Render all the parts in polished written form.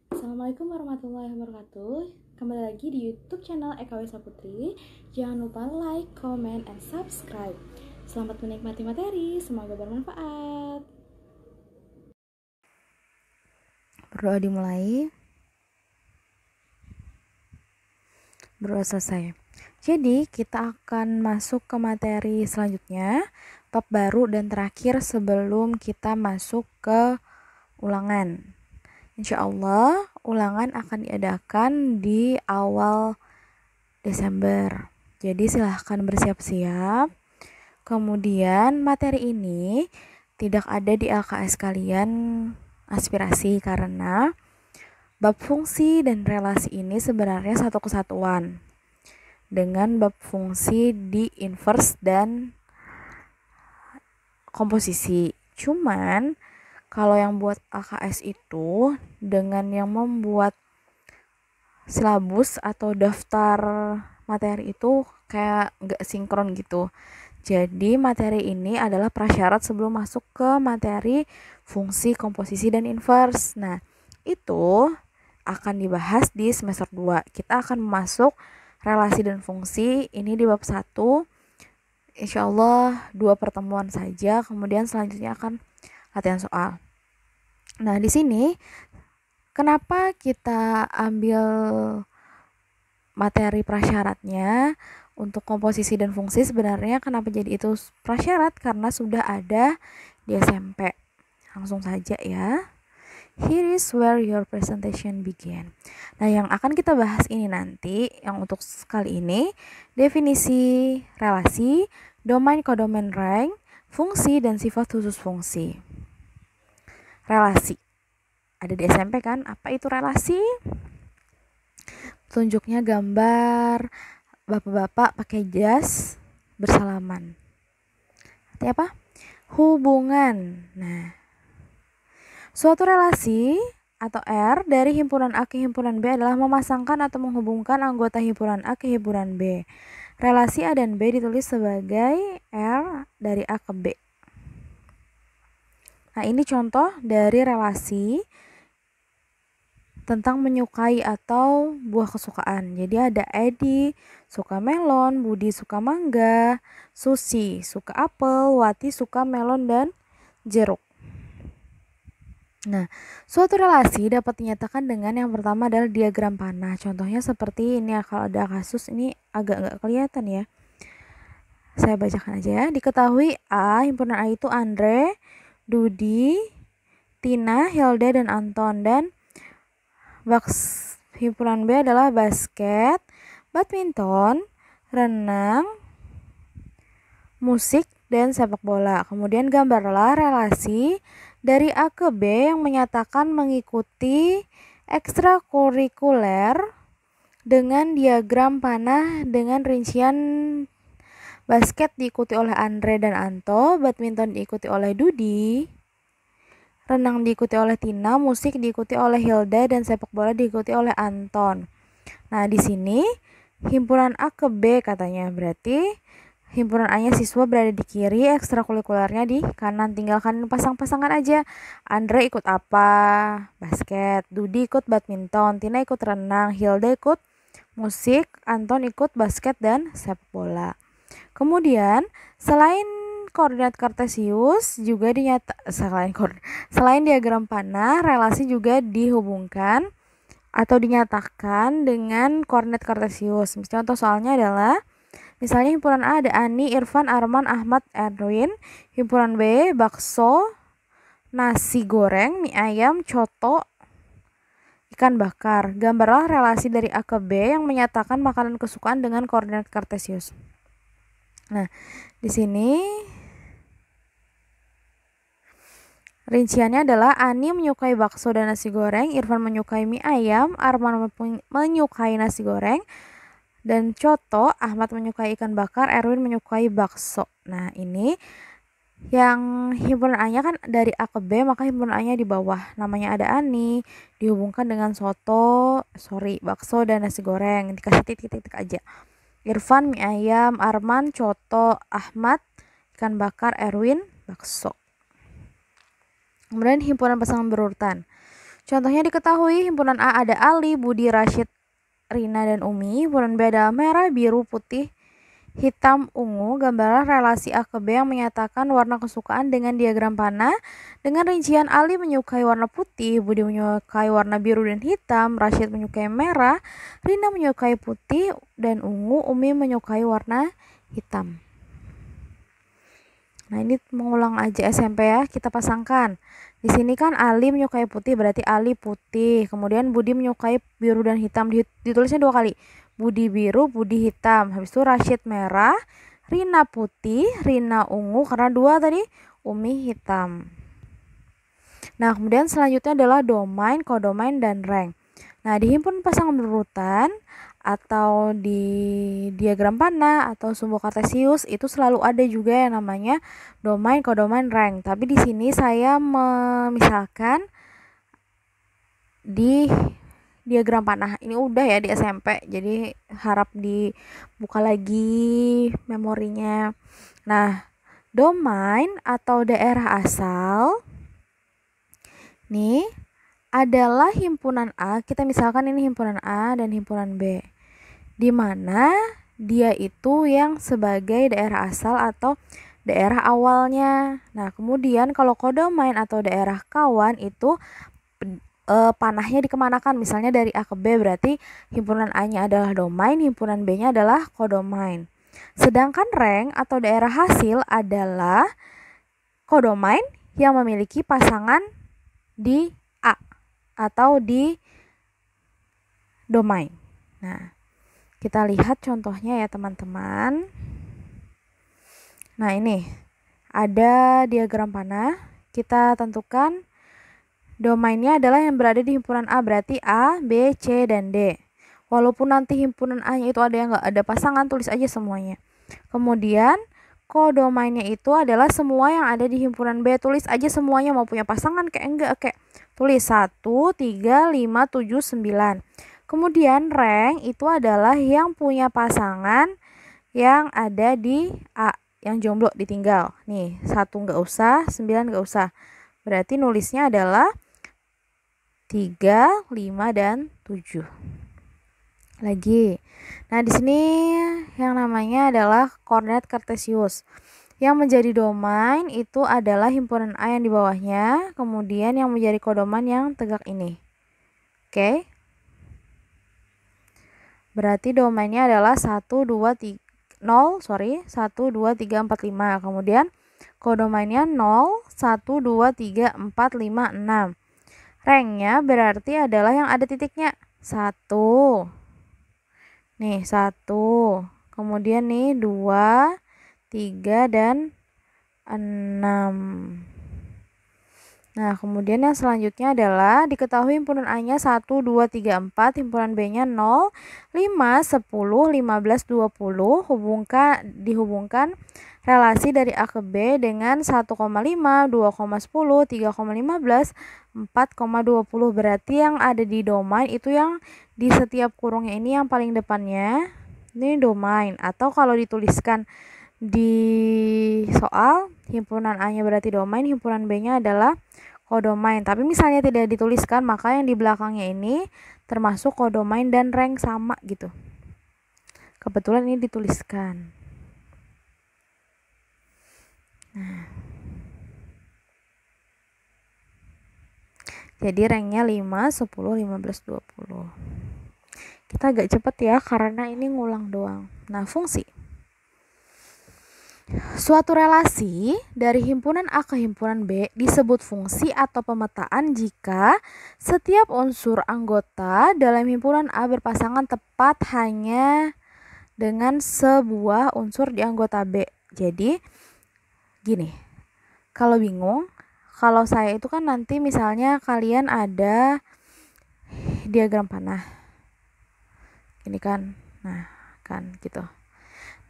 Assalamualaikum warahmatullahi wabarakatuh. Kembali lagi di YouTube channel Eka Wesa Putri. Jangan lupa like, comment, and subscribe. Selamat menikmati materi, semoga bermanfaat. Berdoa dimulai. Berdoa selesai. Jadi kita akan masuk ke materi selanjutnya, bab baru dan terakhir sebelum kita masuk ke ulangan. Insya Allah ulangan akan diadakan di awal Desember. Jadi silahkan bersiap-siap. Kemudian materi ini tidak ada di LKS kalian aspirasi karena bab fungsi dan relasi ini sebenarnya satu kesatuan dengan bab fungsi di inverse dan komposisi. Cuman kalau yang buat AKS itu dengan yang membuat silabus atau daftar materi itu kayak gak sinkron gitu. Jadi materi ini adalah prasyarat sebelum masuk ke materi fungsi, komposisi, dan inverse. Nah, itu akan dibahas di semester 2. Kita akan masuk relasi dan fungsi ini di bab 1. Insya Allah 2 pertemuan saja, kemudian selanjutnya akan latihan soal. Nah, di sini kenapa kita ambil materi prasyaratnya untuk komposisi dan fungsi? Sebenarnya kenapa jadi itu prasyarat? Karena sudah ada di SMP. Langsung saja ya. Here is where your presentation begin. Nah, yang akan kita bahas ini nanti, yang untuk kali ini, definisi relasi, domain kodomain rank, fungsi dan sifat khusus fungsi. Relasi. Ada di SMP kan? Apa itu relasi? Tunjuknya gambar bapak-bapak pakai jas bersalaman. Artinya apa? Hubungan. Nah, suatu relasi atau R dari himpunan A ke himpunan B adalah memasangkan atau menghubungkan anggota himpunan A ke himpunan B. Relasi A dan B ditulis sebagai R dari A ke B. Nah, ini contoh dari relasi tentang menyukai atau buah kesukaan. Jadi ada Edi suka melon, Budi suka mangga, Susi suka apel, Wati suka melon dan jeruk. Nah, suatu relasi dapat dinyatakan dengan yang pertama adalah diagram panah. Contohnya seperti ini ya, kalau ada kasus ini agak nggak kelihatan ya. Saya bacakan aja ya. Diketahui A, himpunan A itu Andre, Dudi, Tina, Hilda, dan Anton. Dan himpunan B adalah basket, badminton, renang, musik, dan sepak bola. Kemudian gambarlah relasi dari A ke B yang menyatakan mengikuti ekstrakurikuler dengan diagram panah dengan rincian basket diikuti oleh Andre dan Anto, badminton diikuti oleh Dudi, renang diikuti oleh Tina, musik diikuti oleh Hilda, dan sepak bola diikuti oleh Anton. Nah, di sini himpunan A ke B katanya, berarti himpunan A-nya siswa berada di kiri, ekstrakurikulernya di kanan. Tinggalkan pasang-pasangan aja. Andre ikut apa? Basket. Dudi ikut badminton. Tina ikut renang. Hilda ikut musik. Anton ikut basket dan sepak bola. Kemudian, selain koordinat kartesius juga selain diagram panah, relasi juga dihubungkan atau dinyatakan dengan koordinat kartesius. Contoh soalnya adalah misalnya himpunan A ada Ani, Irfan, Arman, Ahmad, Erwin. Himpunan B bakso, nasi goreng, mie ayam, coto, ikan bakar. Gambarlah relasi dari A ke B yang menyatakan makanan kesukaan dengan koordinat kartesius. Nah, di sini rinciannya adalah Ani menyukai bakso dan nasi goreng, Irfan menyukai mie ayam, Arman menyukai nasi goreng, dan coto, Ahmad menyukai ikan bakar, Erwin menyukai bakso. Nah, ini yang himpunan A-nya kan dari A ke B, maka himpunan A-nya di bawah. Namanya ada Ani, dihubungkan dengan bakso dan nasi goreng. Dikasih titik-titik aja. Irfan mie ayam, Arman coto, Ahmad ikan bakar, Erwin bakso. Kemudian himpunan pasangan berurutan. Contohnya diketahui himpunan A ada Ali, Budi, Rashid, Rina, dan Umi. Himpunan B adalah merah, biru, putih, hitam, ungu. Gambaran relasi A ke B yang menyatakan warna kesukaan dengan diagram panah. Dengan rincian Ali menyukai warna putih, Budi menyukai warna biru dan hitam, Rashid menyukai merah, Rina menyukai putih dan ungu, Umi menyukai warna hitam. Nah, ini mengulang aja SMP ya, kita pasangkan. Di sini kan Ali menyukai putih, berarti Ali putih. Kemudian Budi menyukai biru dan hitam, ditulisnya 2 kali. Budi biru, Budi hitam. Habis itu Rashid merah, Rina putih, Rina ungu, karena 2 tadi, Umi hitam. Nah, kemudian selanjutnya adalah domain, kodomain, dan rank. Nah, di himpunan pasangan berurutan atau di diagram panah atau sumbu kartesius itu selalu ada juga yang namanya domain, kodomain, rank. Tapi di sini saya memisahkan di diagram panah. Ini udah ya di SMP. Jadi harap dibuka lagi memorinya. Nah, domain atau daerah asal nih adalah himpunan A. Kita misalkan ini himpunan A dan himpunan B, di mana dia itu yang sebagai daerah asal atau daerah awalnya. Nah, kemudian kalau kodomain atau daerah kawan itu panahnya dikemanakan. Misalnya dari A ke B, berarti himpunan A-nya adalah domain, himpunan B-nya adalah kodomain. Sedangkan rank atau daerah hasil adalah kodomain yang memiliki pasangan di A atau di domain. Nah, kita lihat contohnya ya teman-teman. Nah, ini ada diagram panah. Kita tentukan domainnya adalah yang berada di himpunan A, berarti A, B, C, dan D. Walaupun nanti himpunan A-nya itu ada yang nggak ada pasangan, tulis aja semuanya. Kemudian kodomainnya itu adalah semua yang ada di himpunan B, tulis aja semuanya, mau punya pasangan kayak enggak, kayak tulis 1, 3, 5, 7, 9. Kemudian rank itu adalah yang punya pasangan yang ada di A, yang jomblo ditinggal. Nih, 1 nggak usah, 9 nggak usah. Berarti nulisnya adalah 3, 5, dan 7. Lagi. Nah, di sini yang namanya adalah koordinat kartesius. Yang menjadi domain itu adalah himpunan A yang di bawahnya, kemudian yang menjadi kodomain yang tegak ini. Oke. Berarti domainnya adalah 1, 2, 3, 0, 1, 2, 3, 4, 5. Kemudian kodomainnya 0, 1, 2, 3, 4, 5, 6. Ranknya berarti adalah yang ada titiknya. 1. Nih, 1. Kemudian nih 2, 3, dan 6. Nah, kemudian yang selanjutnya adalah diketahui himpunan A-nya 1, 2, 3, 4, himpunan B-nya 0, 5, 10, 15, 20, dihubungkan relasi dari A ke B dengan 1,5, 2,10, 3,15, 4,20. Berarti yang ada di domain itu yang di setiap kurungnya ini yang paling depannya, ini domain. Atau kalau dituliskan di soal, himpunan A-nya berarti domain, himpunan B-nya adalah kodomain. Tapi misalnya tidak dituliskan, maka yang di belakangnya ini termasuk kodomain dan rank sama gitu. Kebetulan ini dituliskan. Nah. Jadi ranknya 5, 10, 15, 20. Kita agak cepet ya karena ini ngulang doang. Nah, fungsi. Suatu relasi dari himpunan A ke himpunan B disebut fungsi atau pemetaan jika setiap unsur anggota dalam himpunan A berpasangan tepat hanya dengan sebuah unsur di anggota B. Jadi gini, kalau bingung, kalau saya itu kan nanti misalnya kalian ada diagram panah. Ini kan, nah kan gitu.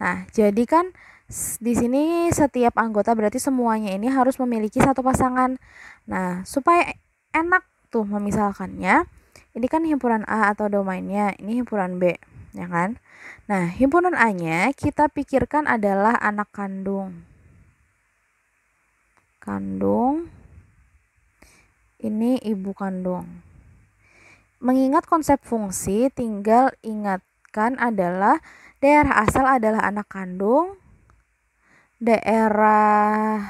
Nah, jadi kan di sini setiap anggota berarti semuanya ini harus memiliki satu pasangan. Nah, supaya enak tuh memisalkannya, ini kan himpunan A atau domainnya, ini himpunan B, ya kan? Nah, himpunan A-nya kita pikirkan adalah anak kandung. Kandung, ini ibu kandung. mengingat konsep fungsi, tinggal ingatkan adalah daerah asal adalah anak kandung, daerah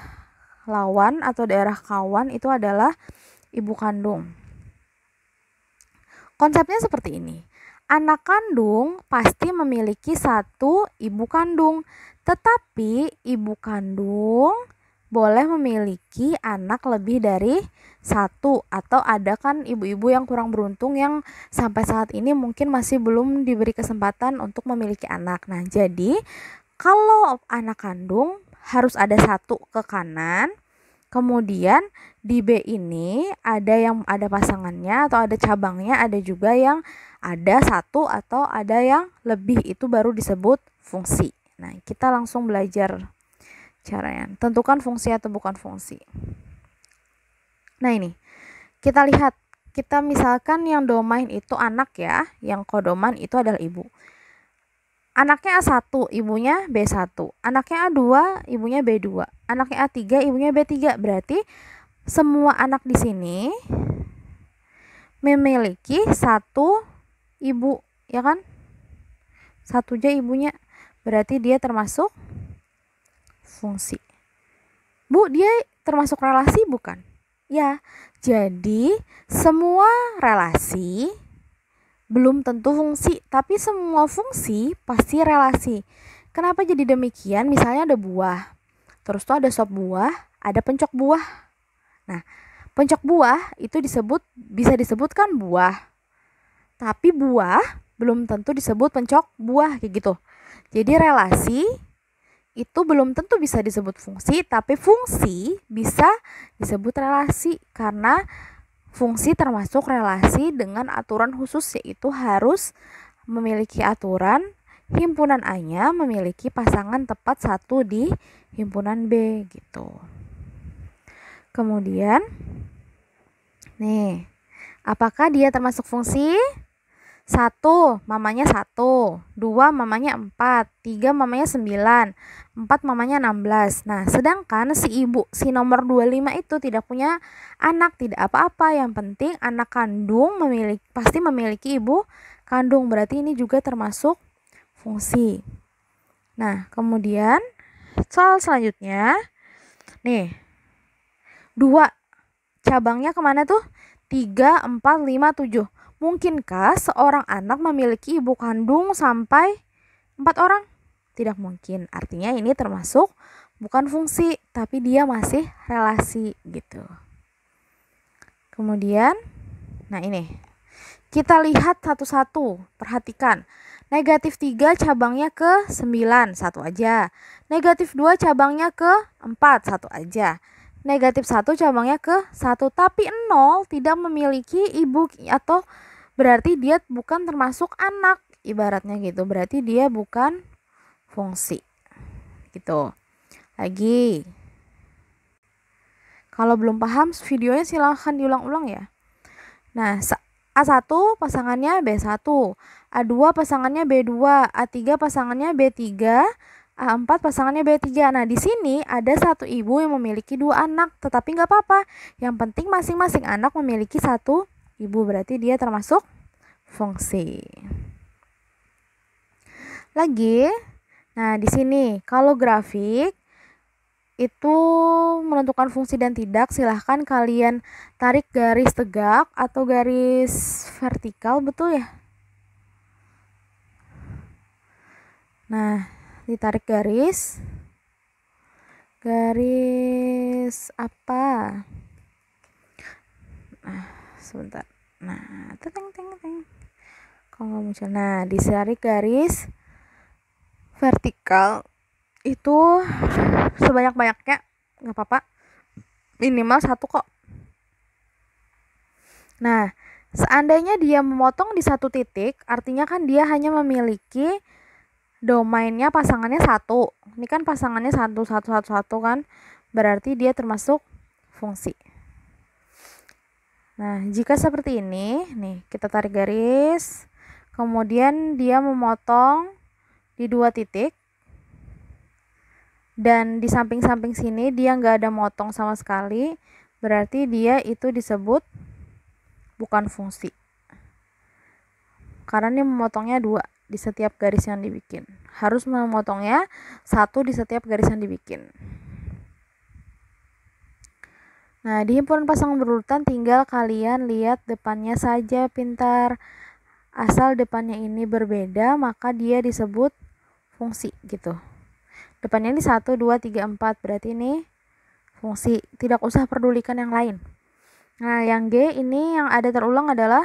lawan atau daerah kawan itu adalah ibu kandung. Konsepnya seperti ini. Anak kandung pasti memiliki satu ibu kandung, tetapi ibu kandung boleh memiliki anak lebih dari satu, atau ada kan ibu-ibu yang kurang beruntung yang sampai saat ini mungkin masih belum diberi kesempatan untuk memiliki anak. Nah, jadi kalau anak kandung harus ada satu ke kanan, kemudian di B ini ada yang ada pasangannya atau ada cabangnya, ada juga yang ada satu atau ada yang lebih, itu baru disebut fungsi. Nah, kita langsung belajar caranya. Tentukan fungsi atau bukan fungsi. Nah, ini. Kita lihat. Kita misalkan yang domain itu anak ya, yang kodoman itu adalah ibu. Anaknya A1, ibunya B1. Anaknya A2, ibunya B2. Anaknya A3, ibunya B3. Berarti semua anak di sini memiliki satu ibu, ya kan? Satu aja ibunya. Berarti dia termasuk fungsi. Bu, dia termasuk relasi bukan? Ya, jadi semua relasi belum tentu fungsi, tapi semua fungsi pasti relasi. Kenapa jadi demikian? Misalnya ada buah, terus tuh ada sop buah, ada pencok buah. Nah, pencok buah itu bisa disebutkan buah, tapi buah belum tentu disebut pencok buah, kayak gitu. Jadi relasi itu belum tentu bisa disebut fungsi, tapi fungsi bisa disebut relasi karena fungsi termasuk relasi dengan aturan khusus, yaitu harus memiliki aturan himpunan A-nya memiliki pasangan tepat satu di himpunan B gitu. Kemudian nih, apakah dia termasuk fungsi? 1, mamanya 1, 2, mamanya 4, 3, mamanya 9, 4, mamanya 16. Nah, sedangkan si nomor 25 itu tidak punya anak, tidak apa-apa. Yang penting anak kandung pasti memiliki ibu kandung. Berarti ini juga termasuk fungsi. Nah, kemudian soal selanjutnya. Nih, 2. Cabangnya kemana tuh? 3, 4, 5, 7. Mungkinkah seorang anak memiliki ibu kandung sampai 4 orang? Tidak mungkin. Artinya ini termasuk bukan fungsi, tapi dia masih relasi gitu. Kemudian, nah ini. Kita lihat satu-satu. Perhatikan. Negatif 3 cabangnya ke 9, satu aja. Negatif 2 cabangnya ke 4, satu aja. Negatif 1 cabangnya ke 1, tapi 0 tidak memiliki ibu, atau berarti dia bukan termasuk anak, ibaratnya gitu. Berarti dia bukan fungsi gitu. Lagi, kalau belum paham videonya silahkan diulang-ulang ya. Nah, A1 pasangannya B1, A2 pasangannya B2, A3 pasangannya B3, A4 pasangannya B3. Nah, di sini ada satu ibu yang memiliki 2 anak, tetapi nggak apa-apa. Yang penting masing-masing anak memiliki satu ibu, berarti dia termasuk fungsi. Lagi, nah di sini kalau grafik itu menentukan fungsi dan tidak, silahkan kalian tarik garis tegak atau garis vertikal, betul ya? Nah, ditarik garis apa? Nah, sebentar. Nah, teng. Kalau nggak muncul. Nah, ditarik garis vertikal itu sebanyak-banyaknya, nggak apa-apa. Minimal 1 kok. Nah, seandainya dia memotong di 1 titik, artinya kan dia hanya memiliki domainnya pasangannya 1. Ini kan pasangannya 1 kan, berarti dia termasuk fungsi. Nah, jika seperti ini, nih kita tarik garis, kemudian dia memotong di 2 titik, dan di samping-samping sini dia nggak ada motong sama sekali, berarti dia itu disebut bukan fungsi. karena ini memotongnya 2 di setiap garis yang dibikin. Harus memotongnya 1 di setiap garis yang dibikin. Nah, di himpunan pasangan berurutan tinggal kalian lihat depannya saja pintar. Asal depannya ini berbeda, maka dia disebut fungsi gitu. Depannya ini 1, 2, 3, 4, berarti ini fungsi. Tidak usah pedulikan yang lain. Nah, yang G ini yang ada terulang adalah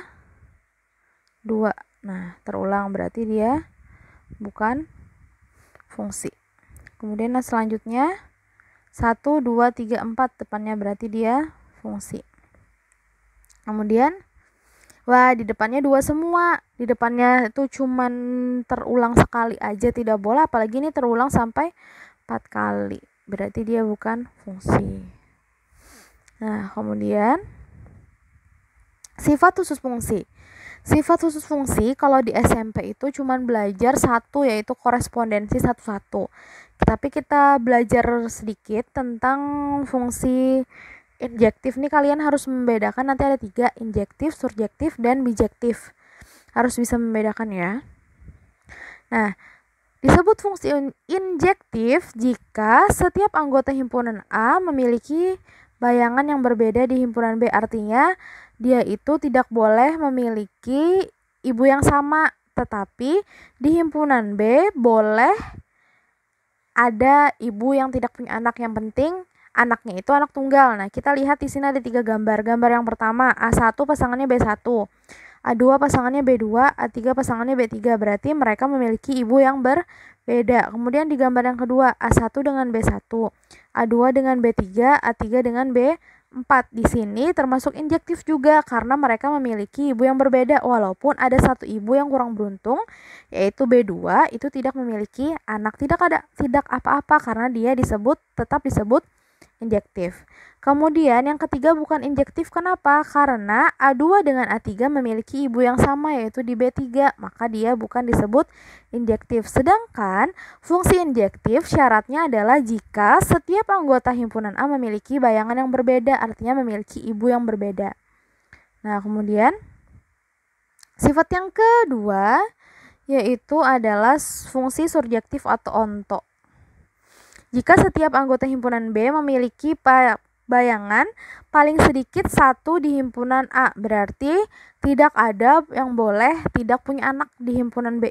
2. Nah, terulang berarti dia bukan fungsi. Kemudian selanjutnya 1, 2, 3, 4 depannya berarti dia fungsi. Kemudian di depannya 2 semua. Di depannya itu cuman terulang sekali aja tidak boleh, apalagi ini terulang sampai 4 kali. Berarti dia bukan fungsi. Nah, kemudian sifat khusus fungsi. Sifat khusus fungsi kalau di SMP itu cuman belajar 1, yaitu korespondensi satu-satu. Tapi kita belajar sedikit tentang fungsi injektif. Nih kalian harus membedakan, nanti ada 3, injektif, surjektif, dan bijektif. Harus bisa membedakan ya. Nah, disebut fungsi injektif jika setiap anggota himpunan A memiliki bayangan yang berbeda di himpunan B. Artinya dia itu tidak boleh memiliki ibu yang sama, tetapi di himpunan B boleh ada ibu yang tidak punya anak. Yang penting anaknya itu anak tunggal. Nah, kita lihat di sini ada 3 gambar. Gambar yang pertama, A1 pasangannya B1, A2 pasangannya B2, A3 pasangannya B3. Berarti mereka memiliki ibu yang berbeda. Kemudian di gambar yang kedua, A1 dengan B1, A2 dengan B3, A3 dengan B4. Di sini termasuk injektif juga karena mereka memiliki ibu yang berbeda, walaupun ada satu ibu yang kurang beruntung, yaitu B2 itu tidak memiliki anak, tidak apa-apa karena dia tetap disebut injektif. Kemudian yang ketiga bukan injektif. Kenapa? Karena A2 dengan A3 memiliki ibu yang sama, yaitu di B3, maka dia bukan disebut injektif. Sedangkan fungsi injektif syaratnya adalah jika setiap anggota himpunan A memiliki bayangan yang berbeda, artinya memiliki ibu yang berbeda. Nah, kemudian sifat yang kedua yaitu adalah fungsi surjektif atau onto. Jika setiap anggota himpunan B memiliki bayangan paling sedikit 1 di himpunan A, berarti tidak ada yang boleh tidak punya anak di himpunan B.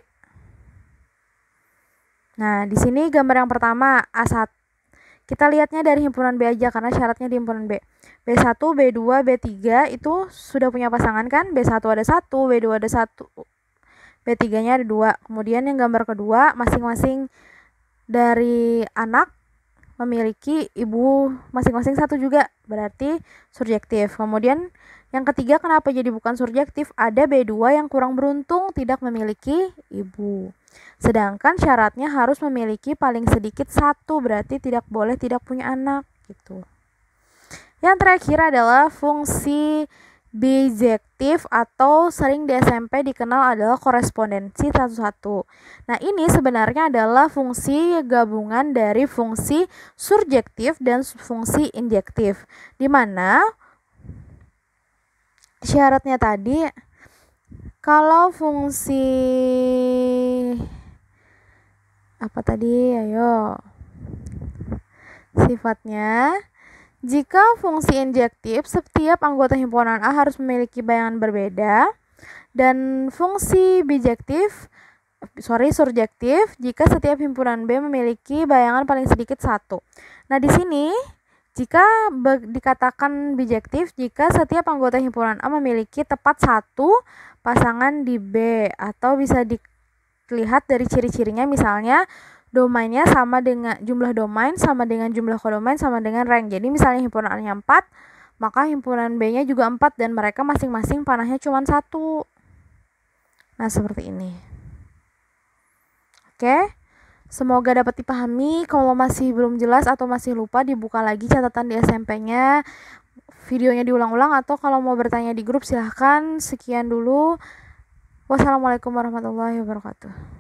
Nah, di sini gambar yang pertama A1. Kita lihatnya dari himpunan B aja karena syaratnya di himpunan B. B1, B2, B3 itu sudah punya pasangan kan? B1 ada 1, B2 ada 1, B3-nya ada 2. Kemudian yang gambar kedua, masing-masing dari anak memiliki ibu masing-masing 1 juga, berarti surjektif. Kemudian yang ketiga, kenapa jadi bukan surjektif? Ada B2 yang kurang beruntung tidak memiliki ibu. Sedangkan syaratnya harus memiliki paling sedikit 1, berarti tidak boleh tidak punya anak gitu. Yang terakhir adalah fungsi bijektif atau sering di SMP dikenal adalah korespondensi satu-satu. Nah, ini sebenarnya adalah fungsi gabungan dari fungsi surjektif dan fungsi injektif, di mana syaratnya tadi kalau fungsi sifatnya, jika fungsi injektif, setiap anggota himpunan A harus memiliki bayangan berbeda, dan fungsi surjektif, jika setiap himpunan B memiliki bayangan paling sedikit 1. Nah, di sini jika dikatakan bijektif, jika setiap anggota himpunan A memiliki tepat 1 pasangan di B, atau bisa dilihat dari ciri-cirinya, misalnya domainnya sama dengan jumlah domain sama dengan jumlah kodomain sama dengan rank. Jadi misalnya himpunan A-nya 4, maka himpunan B-nya juga 4 dan mereka masing-masing panahnya cuma 1. Nah, seperti ini. Oke. Semoga dapat dipahami. Kalau masih belum jelas atau masih lupa, dibuka lagi catatan di SMP-nya. Videonya diulang-ulang, atau kalau mau bertanya di grup silahkan. Sekian dulu. Wassalamualaikum warahmatullahi wabarakatuh.